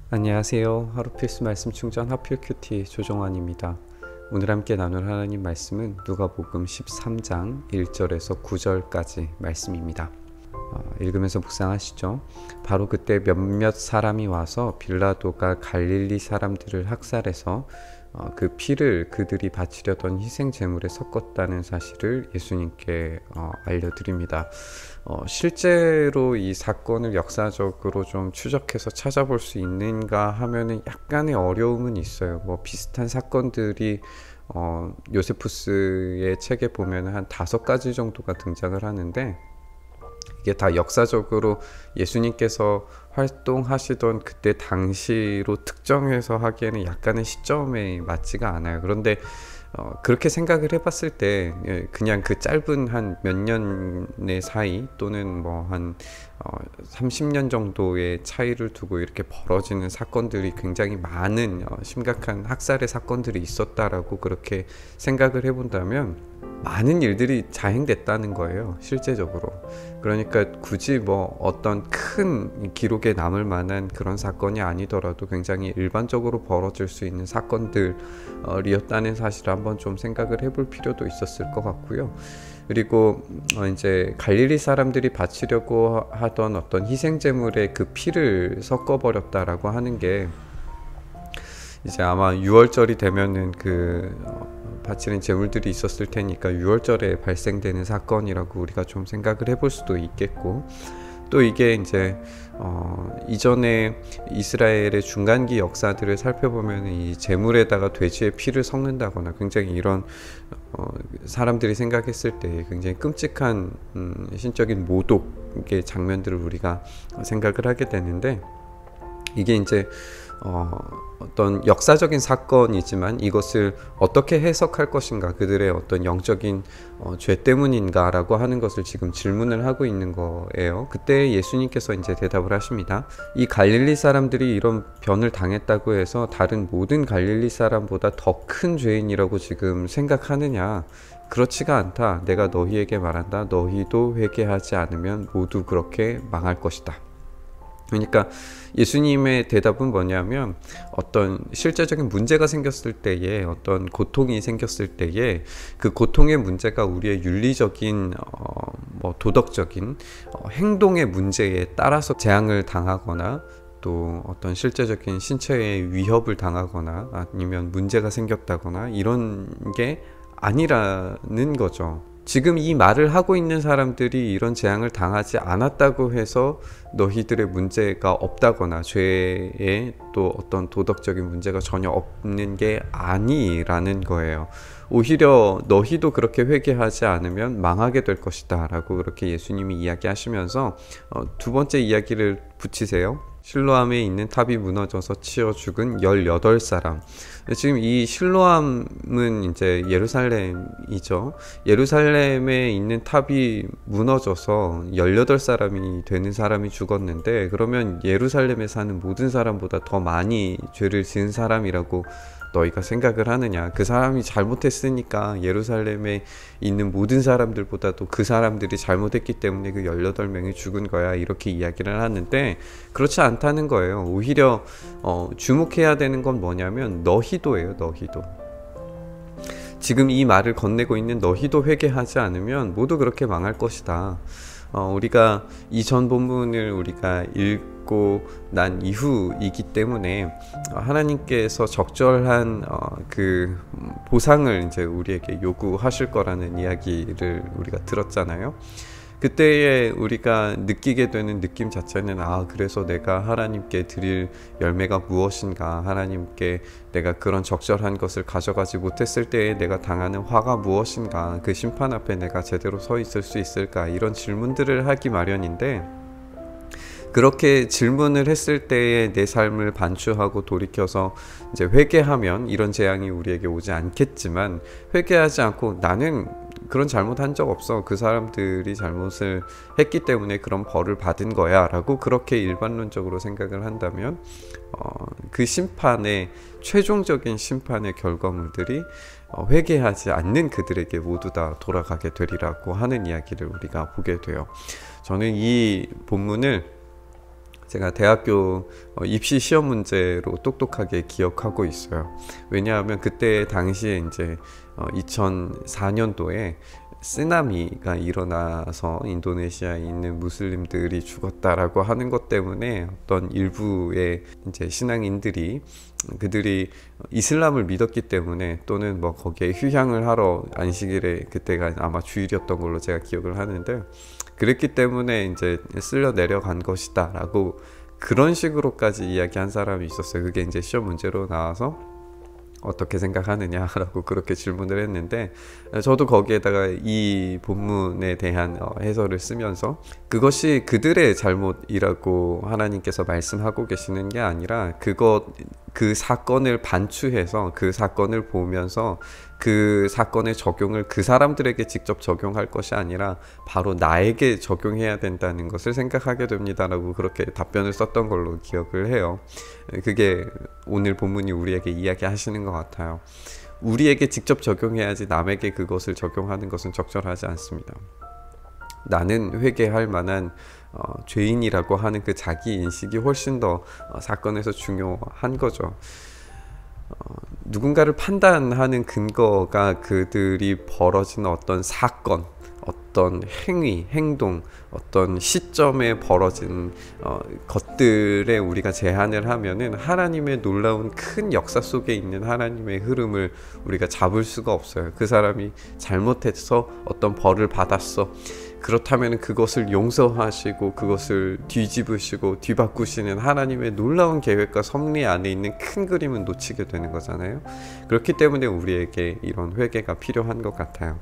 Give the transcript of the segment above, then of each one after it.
안녕하세요. 하루 필수 말씀 충전 하필 큐티 조정환입니다. 오늘 함께 나눌 하나님 말씀은 누가복음 13장 1절에서 9절까지 말씀입니다. 읽으면서 묵상하시죠. 바로 그때 몇몇 사람이 와서 빌라도가 갈릴리 사람들을 학살해서 그 피를 그들이 바치려던 희생 제물에 섞었다는 사실을 예수님께 알려드립니다. 실제로 이 사건을 역사적으로 좀 추적해서 찾아볼 수 있는가 하면은 약간의 어려움은 있어요. 비슷한 사건들이 요세푸스의 책에 보면 한 5가지 정도가 등장을 하는데, 이게 다 역사적으로 예수님께서 활동하시던 그때 당시로 특정해서 하기에는 약간의 시점에 맞지가 않아요. 그런데 그렇게 생각을 해봤을 때 그냥 그 짧은 한 몇 년의 사이 또는 한 30년 정도의 차이를 두고 이렇게 벌어지는 사건들이 굉장히 많은 심각한 학살의 사건들이 있었다라고 그렇게 생각을 해본다면 많은 일들이 자행됐다는 거예요, 실제적으로. 그러니까 굳이 어떤 큰 기록에 남을 만한 그런 사건이 아니더라도 굉장히 일반적으로 벌어질 수 있는 사건들이었다는 사실을 한번 좀 생각을 해볼 필요도 있었을 것 같고요. 그리고 이제 갈릴리 사람들이 바치려고 하던 어떤 희생제물에 그 피를 섞어버렸다라고 하는 게, 이제 아마 6월절이 되면은 바치는 제물들이 있었을 테니까 6월절에 발생되는 사건이라고 우리가 좀 생각을 해볼 수도 있겠고, 또 이게 이제 이전에 이스라엘의 중간기 역사들을 살펴보면 이 제물에다가 돼지의 피를 섞는다거나 굉장히 이런 사람들이 생각했을 때 굉장히 끔찍한 신적인 모독의 장면들을 우리가 생각을 하게 되는데, 이게 이제 어떤 역사적인 사건이지만 이것을 어떻게 해석할 것인가, 그들의 어떤 영적인 죄 때문인가 라고 하는 것을 지금 질문을 하고 있는 거예요. 그때 예수님께서 이제 대답을 하십니다. 이 갈릴리 사람들이 이런 변을 당했다고 해서 다른 모든 갈릴리 사람보다 더 큰 죄인이라고 지금 생각하느냐? 그렇지가 않다. 내가 너희에게 말한다. 너희도 회개하지 않으면 모두 그렇게 망할 것이다. 그러니까 예수님의 대답은 뭐냐면, 어떤 실제적인 문제가 생겼을 때에, 어떤 고통이 생겼을 때에 그 고통의 문제가 우리의 윤리적인 도덕적인 행동의 문제에 따라서 재앙을 당하거나 또 어떤 실제적인 신체의 위협을 당하거나 아니면 문제가 생겼다거나 이런 게 아니라는 거죠. 지금 이 말을 하고 있는 사람들이 이런 재앙을 당하지 않았다고 해서 너희들의 문제가 없다거나 죄에 또 어떤 도덕적인 문제가 전혀 없는 게 아니라는 거예요. 오히려 너희도 그렇게 회개하지 않으면 망하게 될 것이다 라고 그렇게 예수님이 이야기하시면서 두 번째 이야기를 붙이세요. 실로암에 있는 탑이 무너져서 치여 죽은 18사람. 지금 이 실로암은 이제 예루살렘이죠. 예루살렘에 있는 탑이 무너져서 18사람이 되는 사람이 죽었는데, 그러면 예루살렘에 사는 모든 사람보다 더 많이 죄를 지은 사람이라고 너희가 생각을 하느냐? 그 사람이 잘못했으니까 예루살렘에 있는 모든 사람들보다도 그 사람들이 잘못했기 때문에 그 18명이 죽은 거야, 이렇게 이야기를 하는데 그렇지 않다는 거예요. 오히려 주목해야 되는 건 뭐냐면 너희도예요. 너희도. 지금 이 말을 건네고 있는 너희도 회개하지 않으면 모두 그렇게 망할 것이다. 우리가 이전 본문을 우리가 읽고 난 이후이기 때문에 하나님께서 적절한 그 보상을 이제 우리에게 요구하실 거라는 이야기를 우리가 들었잖아요. 그때에 우리가 느끼게 되는 느낌 자체는, 그래서 내가 하나님께 드릴 열매가 무엇인가, 하나님께 내가 그런 적절한 것을 가져가지 못했을 때에 내가 당하는 화가 무엇인가, 그 심판 앞에 내가 제대로 서 있을 수 있을까, 이런 질문들을 하기 마련인데, 그렇게 질문을 했을 때에 내 삶을 반추하고 돌이켜서 이제 회개하면 이런 재앙이 우리에게 오지 않겠지만, 회개하지 않고 나는 그런 잘못한 적 없어, 그 사람들이 잘못을 했기 때문에 그런 벌을 받은 거야 라고 그렇게 일반론적으로 생각을 한다면 그 심판의 최종적인 심판의 결과물들이 회개하지 않는 그들에게 모두 다 돌아가게 되리라고 하는 이야기를 우리가 보게 돼요. 저는 이 본문을 제가 대학교 입시 시험 문제로 똑똑하게 기억하고 있어요. 왜냐하면 그때 당시에 이제 2004년도에 쓰나미가 일어나서 인도네시아에 있는 무슬림들이 죽었다라고 하는 것 때문에 어떤 일부의 이제 신앙인들이 그들이 이슬람을 믿었기 때문에, 또는 뭐 거기에 휴양을 하러 안식일에, 그때가 아마 주일이었던 걸로 제가 기억을 하는데, 그랬기 때문에 이제 쓸려 내려간 것이다 라고 그런 식으로까지 이야기한 사람이 있었어요. 그게 이제 시험 문제로 나와서 어떻게 생각하느냐라고 그렇게 질문을 했는데, 저도 거기에다가 이 본문에 대한 해설을 쓰면서 그것이 그들의 잘못이라고 하나님께서 말씀하고 계시는 게 아니라, 그 사건을 반추해서 그 사건을 보면서 그 사건의 적용을 그 사람들에게 직접 적용할 것이 아니라 바로 나에게 적용해야 된다는 것을 생각하게 됩니다라고 그렇게 답변을 썼던 걸로 기억을 해요. 그게 오늘 본문이 우리에게 이야기하시는 것 같아요. 우리에게 직접 적용해야지 남에게 그것을 적용하는 것은 적절하지 않습니다. 나는 회개할 만한 죄인이라고 하는 그 자기 인식이 훨씬 더 사건에서 중요한 거죠. 누군가를 판단하는 근거가 그들이 벌어진 어떤 사건, 어떤 행위, 행동, 어떤 시점에 벌어진 것들에 우리가 제한을 하면은 하나님의 놀라운 큰 역사 속에 있는 하나님의 흐름을 우리가 잡을 수가 없어요. 그 사람이 잘못해서 어떤 벌을 받았어. 그렇다면 그것을 용서하시고 그것을 뒤집으시고 뒤바꾸시는 하나님의 놀라운 계획과 섭리 안에 있는 큰 그림은 놓치게 되는 거잖아요. 그렇기 때문에 우리에게 이런 회개가 필요한 것 같아요.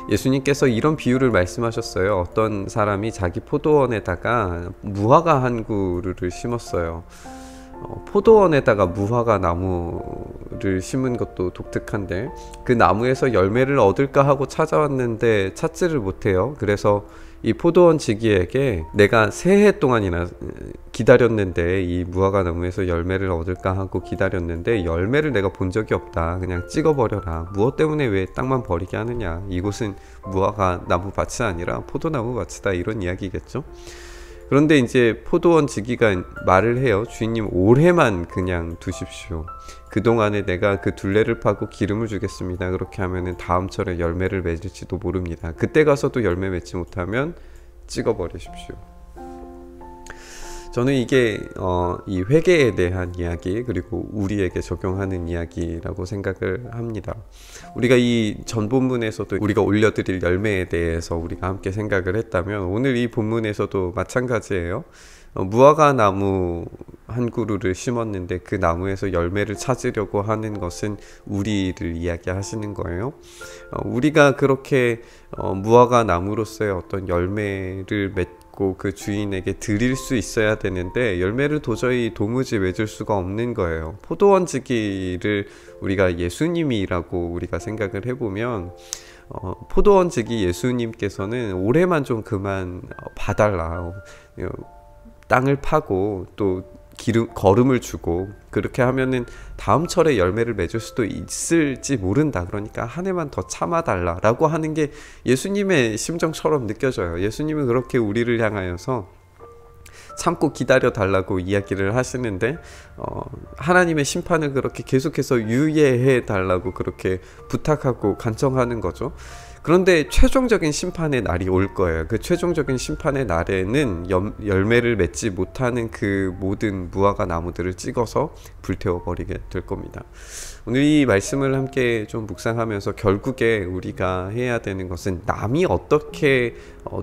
예수님께서 이런 비유를 말씀하셨어요. 어떤 사람이 자기 포도원에다가 무화과 한 그루를 심었어요. 포도원에다가 무화과 나무를 심은 것도 독특한데, 그 나무에서 열매를 얻을까 하고 찾아왔는데 찾지를 못해요. 그래서 이 포도원 지기에게 내가 3해 동안이나 기다렸는데, 이 무화과 나무에서 열매를 얻을까 하고 기다렸는데 열매를 내가 본 적이 없다. 그냥 찍어버려라. 무엇 때문에 왜 땅만 버리게 하느냐. 이곳은 무화과 나무 밭이 아니라 포도나무 밭이다. 이런 이야기겠죠. 그런데 이제 포도원 지기가 말을 해요. 주인님, 올해만 그냥 두십시오. 그동안에 내가 그 둘레를 파고 기름을 주겠습니다. 그렇게 하면은 다음 철에 열매를 맺을지도 모릅니다. 그때 가서도 열매 맺지 못하면 찍어버리십시오. 저는 이게 이 회개에 대한 이야기, 그리고 우리에게 적용하는 이야기라고 생각을 합니다. 우리가 이 전 본문에서도 우리가 올려드릴 열매에 대해서 우리가 함께 생각을 했다면, 오늘 이 본문에서도 마찬가지예요. 무화과 나무 한 그루를 심었는데 그 나무에서 열매를 찾으려고 하는 것은 우리를 이야기하시는 거예요. 우리가 그렇게 무화과 나무로서의 어떤 열매를 맺고 그 주인에게 드릴 수 있어야 되는데 열매를 도무지 맺을 수가 없는 거예요. 포도원지기를 우리가 예수님이라고 우리가 생각을 해보면, 포도원지기 예수님께서는 올해만 좀 그만 봐달라. 땅을 파고 또 거름을 주고 그렇게 하면은 다음 철에 열매를 맺을 수도 있을지 모른다. 그러니까 한 해만 더 참아달라라고 하는 게 예수님의 심정처럼 느껴져요. 예수님은 그렇게 우리를 향하여서 참고 기다려 달라고 이야기를 하시는데, 하나님의 심판을 그렇게 계속해서 유예해 달라고 그렇게 부탁하고 간청하는 거죠. 그런데 최종적인 심판의 날이 올 거예요. 그 최종적인 심판의 날에는 열매를 맺지 못하는 그 모든 무화과 나무들을 찍어서 불태워 버리게 될 겁니다. 오늘 이 말씀을 함께 좀 묵상하면서 결국에 우리가 해야 되는 것은 남이 어떻게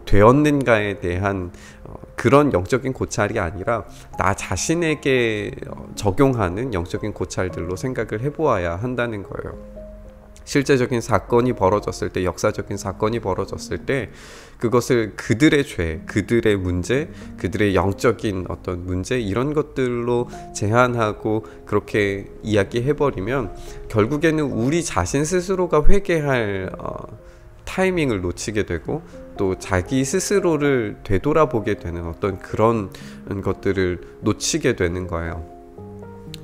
되었는가에 대한 그런 영적인 고찰이 아니라 나 자신에게 적용하는 영적인 고찰들로 생각을 해보아야 한다는 거예요. 실제적인 사건이 벌어졌을 때, 역사적인 사건이 벌어졌을 때 그것을 그들의 죄, 그들의 문제, 그들의 영적인 어떤 문제, 이런 것들로 제한하고 그렇게 이야기해버리면 결국에는 우리 자신 스스로가 회개할 타이밍을 놓치게 되고, 또 자기 스스로를 되돌아보게 되는 어떤 그런 것들을 놓치게 되는 거예요.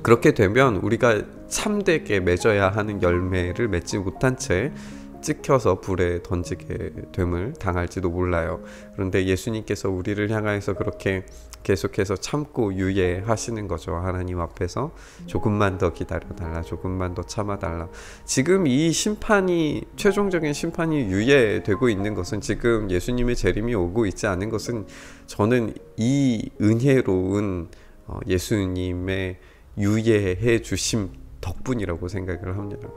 그렇게 되면 우리가 참되게 맺어야 하는 열매를 맺지 못한 채 찍혀서 불에 던지게 됨을 당할지도 몰라요. 그런데 예수님께서 우리를 향하여서 그렇게 계속해서 참고 유예하시는 거죠. 하나님 앞에서 조금만 더 기다려달라, 조금만 더 참아달라. 지금 이 심판이, 최종적인 심판이 유예되고 있는 것은, 지금 예수님의 재림이 오고 있지 않은 것은, 저는 이 은혜로운 예수님의 유예해 주심 덕분이라고 생각을 합니다.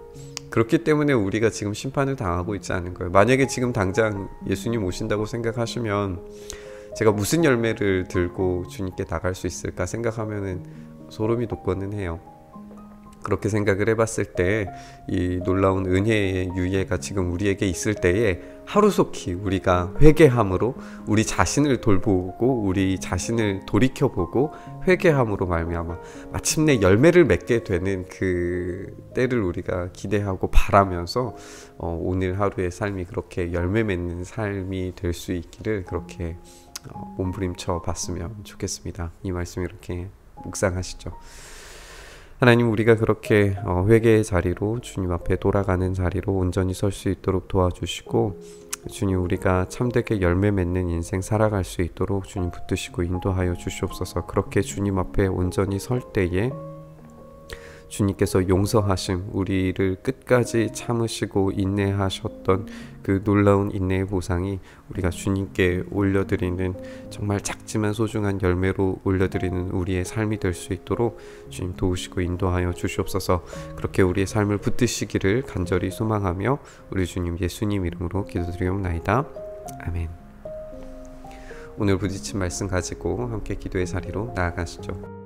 그렇기 때문에 우리가 지금 심판을 당하고 있지 않은 거예요. 만약에 지금 당장 예수님 오신다고 생각하시면, 제가 무슨 열매를 들고 주님께 나갈 수 있을까 생각하면은 소름이 돋고는 해요. 그렇게 생각을 해봤을 때 이 놀라운 은혜의 유예가 지금 우리에게 있을 때에 하루속히 우리가 회개함으로 우리 자신을 돌보고 우리 자신을 돌이켜보고 회개함으로 말미암아 마침내 열매를 맺게 되는 그 때를 우리가 기대하고 바라면서 오늘 하루의 삶이 그렇게 열매 맺는 삶이 될 수 있기를 그렇게 몸부림쳐 봤으면 좋겠습니다. 이 말씀 이렇게 묵상하시죠. 하나님, 우리가 그렇게 회개의 자리로, 주님 앞에 돌아가는 자리로 온전히 설 수 있도록 도와주시고, 주님, 우리가 참되게 열매 맺는 인생 살아갈 수 있도록 주님 붙드시고 인도하여 주시옵소서. 그렇게 주님 앞에 온전히 설 때에 주님께서 용서하심, 우리를 끝까지 참으시고 인내하셨던 그 놀라운 인내의 보상이 우리가 주님께 올려드리는 정말 작지만 소중한 열매로 올려드리는 우리의 삶이 될 수 있도록 주님 도우시고 인도하여 주시옵소서. 그렇게 우리의 삶을 붙드시기를 간절히 소망하며 우리 주님 예수님 이름으로 기도드리옵나이다. 아멘. 오늘 부딪힌 말씀 가지고 함께 기도의 자리로 나아가시죠.